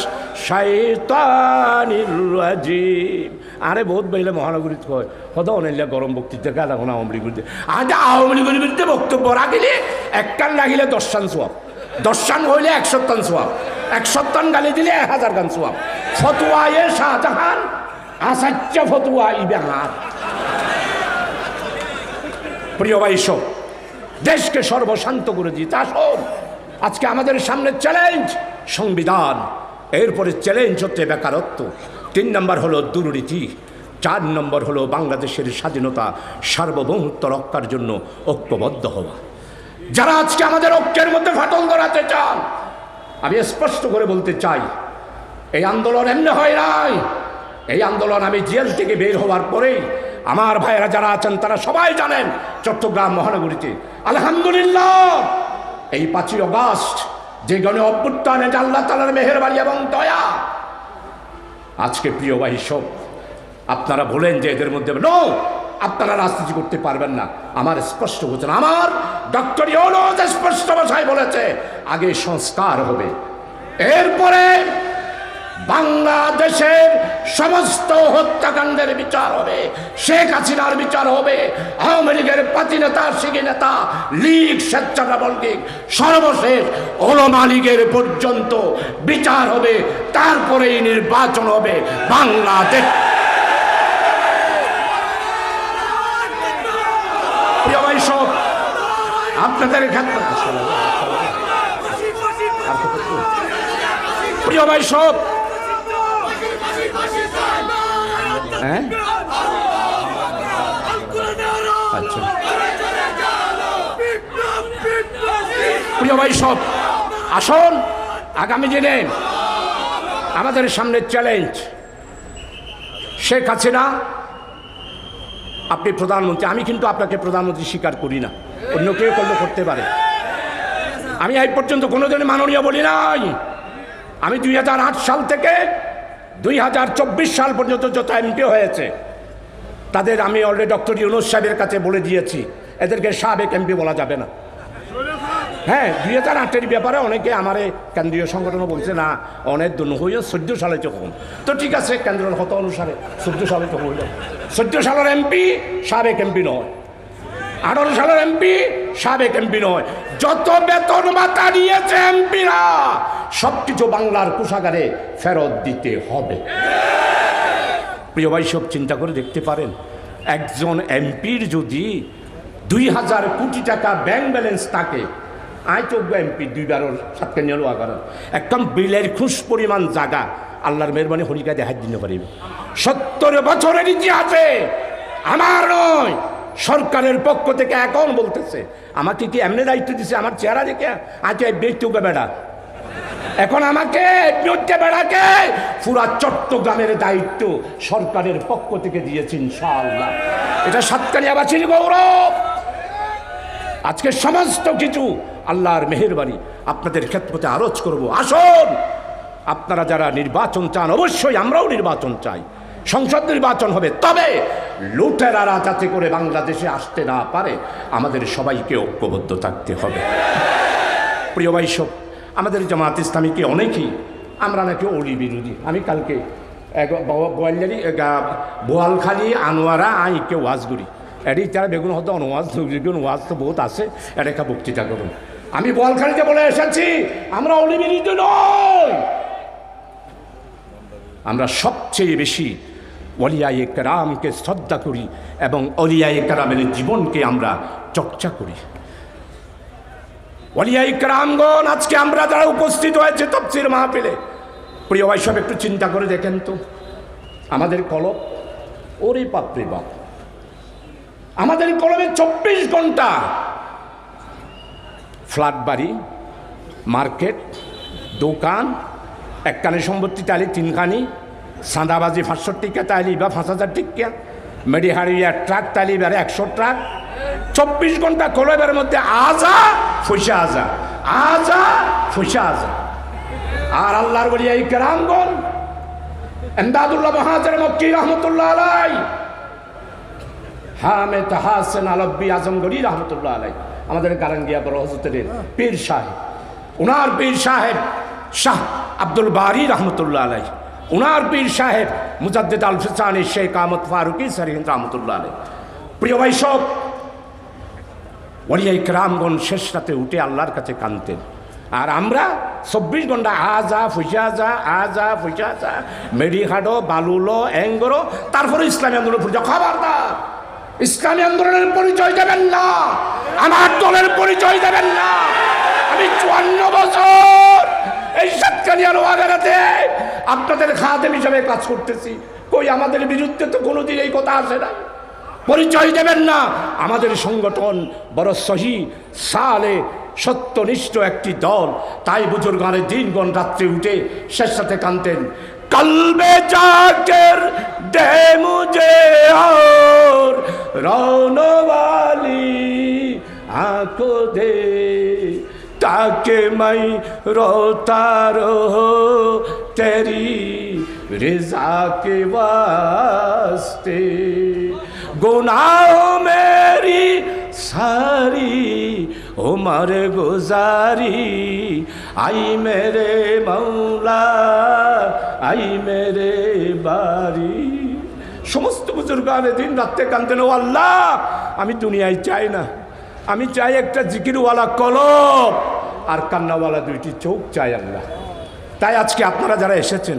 শাইতানির রাজিম। আরে বহুত বইলে মহানগরীত কয় হয়তো অনেক গরম বক্তৃতা কাজ এখন আওয়ামী লীগের বিরুদ্ধে, আজ আওয়ামী লীগের বিরুদ্ধে বক্তব্য রাখিলে 1 টান লাগিলে 10 টান সোয়াব, 10 টান হইলে 100 টান সোয়াব, 100 টান গালি দিলে 1000 টান সোয়াব। ফতোয়ায়ে শাহজাহান, আসাচ্চা ফতোয়া ইবাহার। প্রিয় ভাই দেশকে সর্বশান্ত করে দিতে আসুন। আজকে আমাদের সামনে চ্যালেঞ্জ সংবিধান, এরপরে চ্যালেঞ্জ হচ্ছে বেকারত্ব, 3 নম্বর হলো দুর্নীতি, 4 নম্বর হলো বাংলাদেশের স্বাধীনতা সার্বভৌমত্ব রক্ষার জন্য ঐক্যবদ্ধ হওয়া। যারা আজকে আমাদের ঐক্যের মধ্যে ফাটল ধরাতে চান, আমি স্পষ্ট করে বলতে চাই এই আন্দোলন এমনি হয় নাই। এই আন্দোলন আমি জেল থেকে বের হওয়ার পরেই আমার ভাইয়েরা যারা আছেন তারা সবাই জানেন চট্টগ্রাম মহানগরীতে আলহামদুলিল্লাহ এই 5ই আগস্ট যে গণ অভ্যুত্থান, এটা আল্লাহ তাআলার মেহেরবানি এবং দয়া। আজকে প্রিয় ভাই আপনারা বলেন যে এদের মধ্যে আপনারা রাজনীতি করতে পারবেন না, আমার স্পষ্ট বলছেন, আমার ডক্টর ইউনূস স্পষ্ট ভাষায় বলেছে আগে সংস্কার হবে, এরপরে বাংলাদেশের সমস্ত হত্যাকাণ্ডের বিচার হবে, শেখ হাসিনার বিচার হবে, আওয়ামী লীগের পাতি নেতা, শিখি নেতা, লীগ, স্বেচ্ছাসেবক লীগ, সর্বশেষ ওলামা লীগের পর্যন্ত বিচার হবে, তারপরেই নির্বাচন হবে বাংলাদেশ। প্রিয় ভাই আপনাদের প্রিয় ভাই আচ্ছা প্রিয় ভাই আসুন, আগামী দিনে আমাদের সামনে চ্যালেঞ্জ। শেখ হাসিনা আপনি প্রধানমন্ত্রী, আমি কিন্তু আপনাকে প্রধানমন্ত্রী স্বীকার করি না, অন্য কেউ করলে করতে পারে, আমি এই পর্যন্ত কোনোদিন মাননীয় বলি নাই। আমি 2008 সাল থেকে 2024 সাল পর্যন্ত যত এমপি হয়েছে তাদের আমি অলরেডি ডক্টর ইউনূস সাহেবের কাছে বলে দিয়েছি এদেরকে সাবেক এমপি বলা যাবে না। হ্যাঁ, 2008-এর ব্যাপারে অনেকে আমার কেন্দ্রীয় সংগঠনও বলছে না অনেক দূর হইল 14 সালে যখন, তো ঠিক আছে কেন্দ্রের হত অনুসারে 14 সালে তো হইল, 14 সালের এমপি সাবেক এমপি নয়, 18 সালের এমপি সাবেক এমপি নয়, যত বেতন ভাতা নিয়েছে এমপিরা সবকিছু বাংলার কোষাগারে ফেরত দিতে হবে। প্রিয় ভাই চিন্তা করে দেখতে পারেন, একজন এমপির যদি 2000 কোটি টাকা ব্যাংক ব্যালেন্স থাকে আই যোগ্য এমপি 2বারও সাতকানিয়া লোয়া করার একদম বিলের খুশ পরিমাণ জায়গা আল্লাহর মেহরবানি হরিকা দেখাই দিতে পারিব। 70 বছরের ইতিহাসে আমার নয়, সরকারের পক্ষ থেকে এখন বলতেছে আমাকে কি এমনি দায়িত্ব দিছে আমার চেহারা দেখে আজ বেচুকে বেড়া, এখন আমাকে বেড়াকে পুরা চট্টগ্রামের দায়িত্ব সরকারের পক্ষ থেকে দিয়েছে ইনশাআল্লাহ। এটা সাতকানিয়াবাসীর গৌরব। আজকে সমস্ত কিছু আল্লাহর মেহেরবানি আপনাদের খেদমতে আরজ করব। আসুন, আপনারা যারা নির্বাচন চান, অবশ্যই আমরাও নির্বাচন চাই, সংসদ নির্বাচন হবে, তবে লুটেরারা যাতে করে বাংলাদেশে আসতে না পারে আমাদের সবাইকে ঐক্যবদ্ধ থাকতে হবে। প্রিয় ভাই সব, আমাদের জামাত ইসলামীকে অনেকেই আমরা নাকি অলি বিরোধী। আমি কালকে বোয়ালি বোয়ালখালী আনোয়ারা আইকে ওয়াজ করি, এটি তারা বেগুন হয়তো অনওয়াজ বেগুন ওয়াজ তো বহুত আছে, এটা একটা বক্তৃতা করুন। আমি বোয়ালখালীতে বলে এসেছি আমরা অলি বিরোধী নই, আমরা সবচেয়ে বেশি ওলিয়ায়ে কেরামকে শ্রদ্ধা করি এবং ওলিয়ায়ে কেরামের জীবনকে আমরা চর্চা করি। ওলিয়ায়ে কেরামগণ আজকে আমরা যারা উপস্থিত হয়েছে তাফসীর মাহফিলে, প্রিয় ভাই সব একটু চিন্তা করে দেখেন তো, আমাদের কলম, ওরে বাপরে বাপ, আমাদের কলমে 24 ঘন্টা ফ্ল্যাট বাড়ি, মার্কেট, দোকান, একখানে সম্পত্তি তাহলে 3খানি, সাঁদাবাজি 500 টিকা তাইলি বা 5000 টিকা, মেডিহারিয়া ট্রাক তাইলি বা 100 ট্রাক, 24 ঘন্টা কলমের মধ্যে আজা ফসা আজা, আজা ফসা আজা। আর আল্লাহর ওলিয়ায়ে কেরামগণ, এমদাদুল্লাহ মহাজের মক্কি রহমতুল্লাহ আলাই, হামেদ হাসান আলব্বি আজমগড়ি রহমতুল্লাহ আলাই, আমাদের গারাঙ্গিয়া বড় হজরতের পীর সাহেব, ওনার পীর সাহেব শাহ আব্দুল বারি রহমতুল্লাহ আলাই, ওনার পীর সাহেব মুজাদ্দিদ আল ফিসানি শেখ আহমদ ফারুকি সরিন রহমতুল্লাহ আলাই। প্রিয় ভাই সব, ওলিয়ায়ে কেরামগণ শেষ রাতে উঠে আল্লাহর কাছে কাঁদতেন, আর আমরা 24 ঘন্টা আজা ফুসা যা, আজা ফুসা যা, মেডি হাডো বালুলো এঙ্গরো, তারপরে ইসলামী আন্দোলন পরিচয়। খবরদার, ইসলামী আন্দোলনের পরিচয় দেবেন না, আমার দলের পরিচয় দেবেন না। আমি 54 বছর এই সাতকানিয়ার ওয়াগারাতে আপনাদের খাদেম হিসাবে কাজ করতেছি, কই আমাদের বিরুদ্ধে তো কোনোদিন এই কথা আসে না। পরিচয় দেবেন না, আমাদের সংগঠন বড় সহি সালে সত্যনিষ্ঠ একটি দল। তাই বুজুর্গানের দিনগণ রাত্রে উঠে শেষ সাথে কানতেন, কলবে জাকের দে মুঝে और रोने वाली आंखों दे ताकि मैं रोता रहूं तेरी रज़ा के वास्ते। गुनाहों मेरी सारी उम्र गुजारी, आई मेरे मौला आई मेरे बारी। সমস্ত বুজুর্গানে দিন রাত্রে কাঁদতেন, ও আল্লাহ আমি দুনিয়ায় চাই না, আমি চাই একটা জিকিরওয়ালা কলব আর কান্নাওয়ালা 2টি চোখ চাই আল্লাহ। তাই আজকে আপনারা যারা এসেছেন,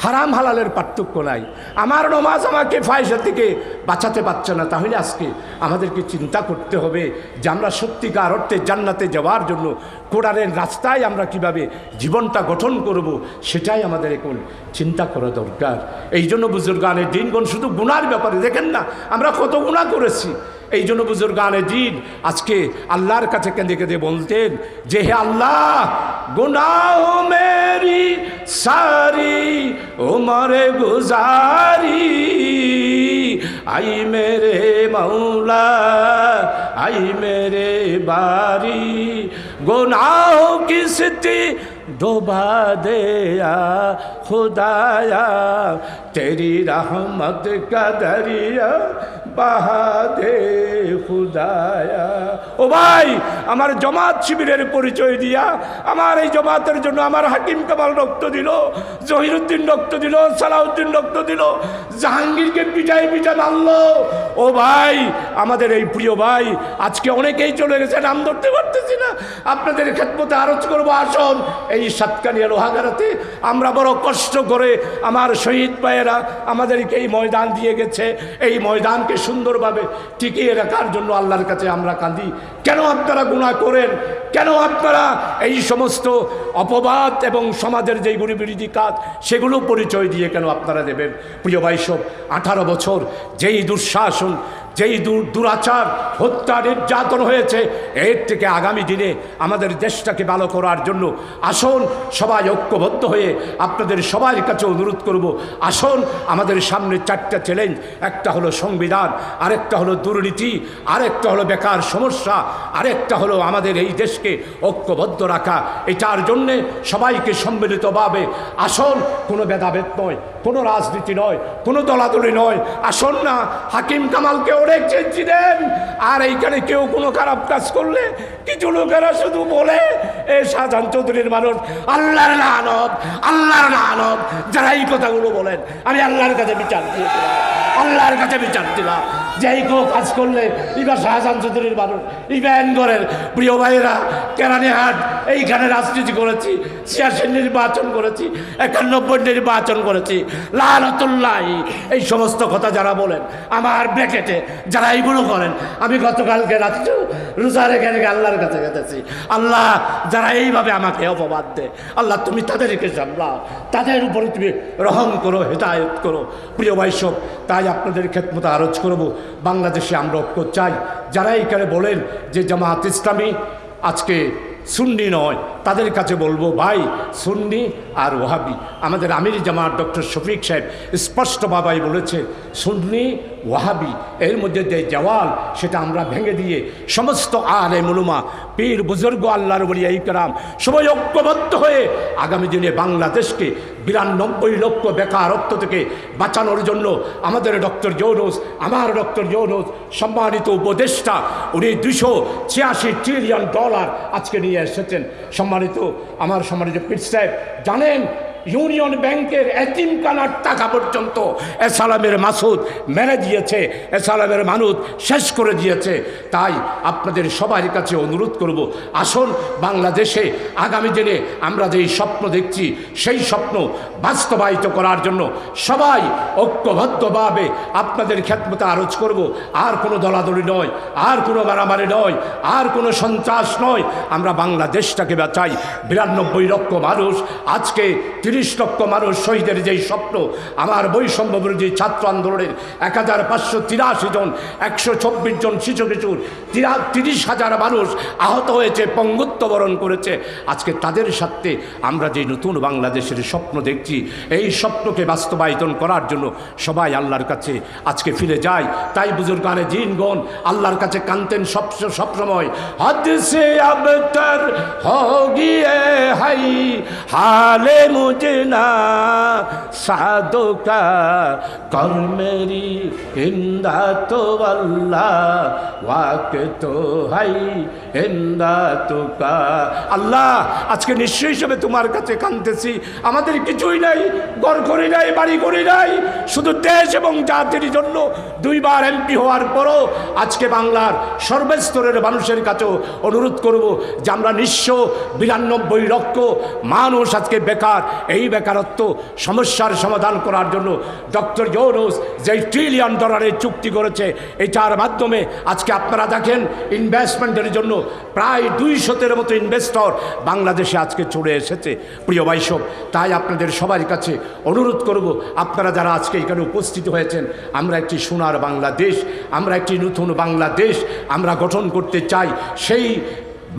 হারাম হালালের পার্থক্য নাই। আমার নমাজ আমাকে ফায়সা থেকে বাঁচাতে পারছে না, তাহলে আজকে আমাদেরকে চিন্তা করতে হবে যে আমরা সত্যিকার অর্থে জান্নাতে যাওয়ার জন্য কোরআনের রাস্তায় আমরা কিভাবে জীবনটা গঠন করব, সেটাই আমাদের এখন চিন্তা করা দরকার। এই জন্য বুজুর্গানের দিনগণ শুধু গুনার ব্যাপারে দেখেন না, আমরা কত গুনাহ করেছি। এই জন্য বুজুর্গানের দিন আজকে আল্লাহর কাছে কেঁদে কেঁদে বলতেন যে হে আল্লাহ, গুনাহ মেরি সারি উমরে গুজারি, आई मेरे मौला आई मेरे बारी। गुनाहों की सिटी डुबा दिया खुदाया, तेरी रहमत का दरिया बहा दे खुदाया। ও ভাই, আমার জমাত শিবিরের পরিচয় দিয়া, আমার এই জমাতের জন্য আমার হাকিম কামাল রক্ত দিল, জহিরুদ্দিন রক্ত দিল, সালাউদ্দিন রক্ত দিল, জাহাঙ্গীরকে পিটাই পিটা মারলো। ও ভাই, আমাদের এই প্রিয় ভাই আজকে অনেকেই চলে গেছে, নাম ধরতে পারতেছি না, আপনাদের খেদমতে আরজ করবো আসুন এই সাতকানিয়া লোহাগাড়াতে। আমরা বড় কষ্ট করে আমার শহীদ ভাইয়েরা আমাদেরকে এই ময়দান দিয়ে গেছে, এই ময়দানকে সুন্দরভাবে টিকিয়ে রাখার জন্য আল্লাহর কাছে আমরা কাঁদি। কেন আপনারা গুনাহ করেন? কেন আপনারা এই সমস্ত অপবাদ এবং সমাজের যেই গরিবিরোধী কাজ সেগুলো পরিচয় দিয়ে কেন আপনারা দেবেন? প্রিয় ভাই সব 18 বছর যেই দুঃশাসন, যেই দুরাচার, হত্যা, নির্যাতন হয়েছে, এর থেকে আগামী দিনে আমাদের দেশটাকে ভালো করার জন্য আসুন সবাই ঐক্যবদ্ধ হয়ে আপনাদের সবার কাছে অনুরোধ করব, আসুন আমাদের সামনে 4টা চ্যালেঞ্জ, একটা হলো সংবিধান, আরেকটা হলো দুর্নীতি, আরেকটা হলো বেকার সমস্যা, আরেকটা হলো আমাদের এই দেশকে ঐক্যবদ্ধ রাখা। এটার জন্যে সবাইকে সম্মিলিতভাবে আসুন, কোনো ভেদাভেদ নয়, কোনো রাজনীতি নয়, কোনো দলাদলি নয়, আসুন না হাকিম কামালকে অনেক চেঞ্জি দেন। আর এইখানে কেউ কোনো খারাপ কাজ করলে কিছু লোকেরা শুধু বলে এ শাহজাহান চৌধুরীর মানুষ, আল্লাহর লানত, আল্লাহর লানত। যারা এই কথাগুলো বলেন আমি আল্লাহর কাছে বিচার দিয়েছিলাম, আল্লাহর কাছে বিচার দিলাম যে এই কেউ কাজ করলে এবার শাহজাহান চৌধুরীর মানুষ। ইভেনগরের প্রিয় ভাইয়েরা কেরানীহাট এইখানে রাজনীতি করেছি, 86 নির্বাচন করেছি, 91 নির্বাচন করেছি, লানতুল্লাহ। এই সমস্ত কথা যারা বলেন আমার ব্র্যাকেটে যারা এইগুলো করেন, আমি গতকালকে রাত্রে রোজা রেখে রেখে আল্লাহর কাছে গেতেছি, আল্লাহ যারা এইভাবে আমাকে অপবাদ দেয়, আল্লাহ তুমি তাদেরকে সামলাও, তাদের উপরে তুমি রহম করো, হেদায়েত করো। প্রিয় ভাই সব, তাই আপনাদের খেদমতে আরজ করব, বাংলাদেশে আমরা ঐক্য চাই। যারা এইখানে বলেন যে জামাত ইসলামী আজকে সুন্নি নয়, তাদের কাছে বলবো ভাই সুন্নি আর ওয়াহাবি, আমাদের আমির জামাত ডক্টর শফিক সাহেব স্পষ্টভাবেই বলেছে সুন্নি ওয়াহাবি, এর মধ্যে যে দেওয়াল সেটা আমরা ভেঙে দিয়ে সমস্ত আলেম উলামা, পীর বুজুর্গ, আল্লাহর ওলিয়া ইকরাম সবাই ঐক্যবদ্ধ হয়ে আগামী দিনে বাংলাদেশকে 92 লক্ষ বেকারত্ব থেকে বাঁচানোর জন্য আমাদের ডক্টর ইউনূস, আমার ডক্টর ইউনূস সম্মানিত উপদেষ্টা, উনি $286 ট্রিলিয়ন আজকে নিয়ে এসেছেন। সম্মানিত আমার সম্মানিত পীর সাহেব জানেন, ইউনিয়ন ব্যাংকের এতিমখানার টাকা পর্যন্ত এসালামের মাসুদ মেরে দিয়েছে, এসালামের মানুষ শেষ করে দিয়েছে। তাই আপনাদের সবার কাছে অনুরোধ করব, আসুন বাংলাদেশে আগামী দিনে আমরা যেই স্বপ্ন দেখছি সেই স্বপ্ন বাস্তবায়িত করার জন্য সবাই ঐক্যবদ্ধভাবে আপনাদের খেদমতে আরজ করব। আর কোনো দলাদলি নয়, আর কোনো মারামারি নয়, আর কোনো সন্ত্রাস নয়। আমরা বাংলাদেশটাকে বাঁচাই। 92 লক্ষ মানুষ, আজকে 30 লক্ষ মানুষ শহীদের যেই স্বপ্ন, আমার বৈষম্য বিরোধী ছাত্র আন্দোলনের 1583 জন, 124 জন শিশু কিশোর, 30,000 মানুষ আহত হয়েছে, পঙ্গুত্ব বরণ করেছে। আজকে তাদের সাথে আমরা যে নতুন বাংলাদেশের স্বপ্ন দেখছি, এই স্বপ্নকে বাস্তবায়িত করার জন্য সবাই আল্লাহর কাছে আজকে ফিরে যায়। তাই বুজুর্গানে জিনগণ আল্লাহর কাছে কানতেন সবসময়, হদ সে আবতর হো গিয়ে হাই হালে মুঝে না সাদো কা কর মেরি হিন্দা তো আল্লাহ ওয়াকে তো হাই হিন্দা তো কা। আল্লাহ আজকে নিশ্চয় হিসেবে তোমার কাছে কাঁদতেছি, আমাদের কিছুই নাই, ঘর করি নাই, বাড়ি করি নাই, শুধু দেশ এবং জাতির জন্য 2 বার এমপি হওয়ার পরও আজকে বাংলার সর্বস্তরের মানুষের কাছেও অনুরোধ করব যে আমরা 92 লক্ষ মানুষ আজকে বেকার, এই বেকারত্ব সমস্যার সমাধান করার জন্য ডক্টর ইউনূস যে $1 ট্রিলিয়ন চুক্তি করেছে, এটার মাধ্যমে আজকে আপনারা দেখেন ইনভেস্টমেন্টের জন্য প্রায় 200-এর মতো ইনভেস্টর বাংলাদেশে আজকে চলে এসেছে। প্রিয় ভাইসব, তাই আপনাদের সবার কাছে অনুরোধ করব, আপনারা যারা আজকে এখানে উপস্থিত হয়েছেন, আমরা একটি সোনার বাংলাদেশ, আমরা একটি নতুন বাংলাদেশ আমরা গঠন করতে চাই। সেই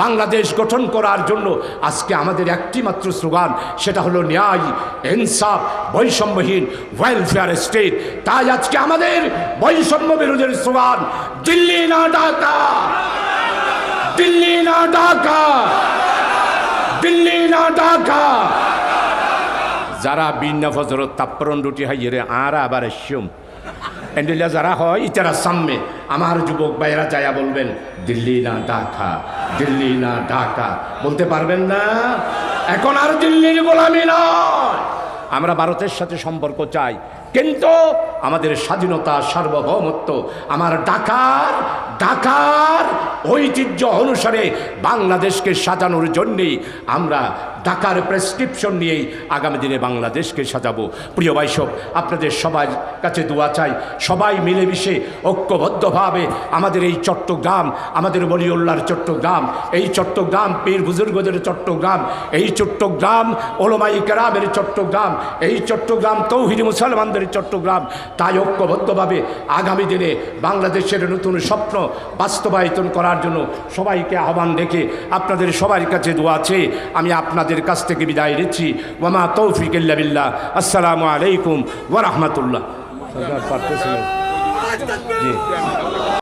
বাংলাদেশ গঠন করার জন্য আজকে আমাদের একটি মাত্র স্লোগান, সেটা হলো ন্যায়, ইনসাফ, বৈষম্যহীন ওয়েলফেয়ার স্টেট। তাই আজকে আমাদের বৈষম্য বিরোধের স্লোগান, দিল্লি না ঢাকা, দিল্লি না ঢাকা, দিল্লি না ঢাকা। যারা বিনা ফজরত তাপ্পরন রুটি হাইয়ে আর আবার এসম এন্ডিলা যারা হয় ইতারা সামনে আমার যুবক ভাইয়েরা যায়া বলবেন দিল্লি না ঢাকা, দিল্লি না ঢাকা, বলতে পারবেন না? এখন আর দিল্লির গোলামি নয়, আমরা ভারতের সাথে সম্পর্ক চাই, কিন্তু আমাদের স্বাধীনতা, সার্বভৌমত্ব, আমার ঢাকার ঐতিহ্য অনুসারে বাংলাদেশকে সাজানোর জন্যেই আমরা ঢাকার প্রেসক্রিপশন নিয়েই আগামী দিনে বাংলাদেশকে সাজাবো। প্রিয় ভাইসব, আপনাদের সবার কাছে দোয়া চাই, সবাই মিলেমিশে ঐক্যবদ্ধভাবে আমাদের এই চট্টগ্রাম, আমাদের ওলিউল্লাহর চট্টগ্রাম, এই চট্টগ্রাম পীর বুজুর্গদের চট্টগ্রাম, এই চট্টগ্রাম ওলামায়ে কেরামের চট্টগ্রাম, এই চট্টগ্রাম তৌহিদি মুসলমানদের চট্টগ্রাম, তাই ঐক্যবদ্ধভাবে আগামী দিনে বাংলাদেশের নতুন স্বপ্ন বাস্তবায়িত করার জন্য সবাইকে আহ্বান রেখে আপনাদের সবার কাছে দোয়া চেয়ে আমি আপনাদের কাছ থেকে বিদায় নিচ্ছি। ওয়ামা তৌফিক ইল্লা বিল্লাহ। আসসালামু আলাইকুম ওয়া রাহমাতুল্লাহ।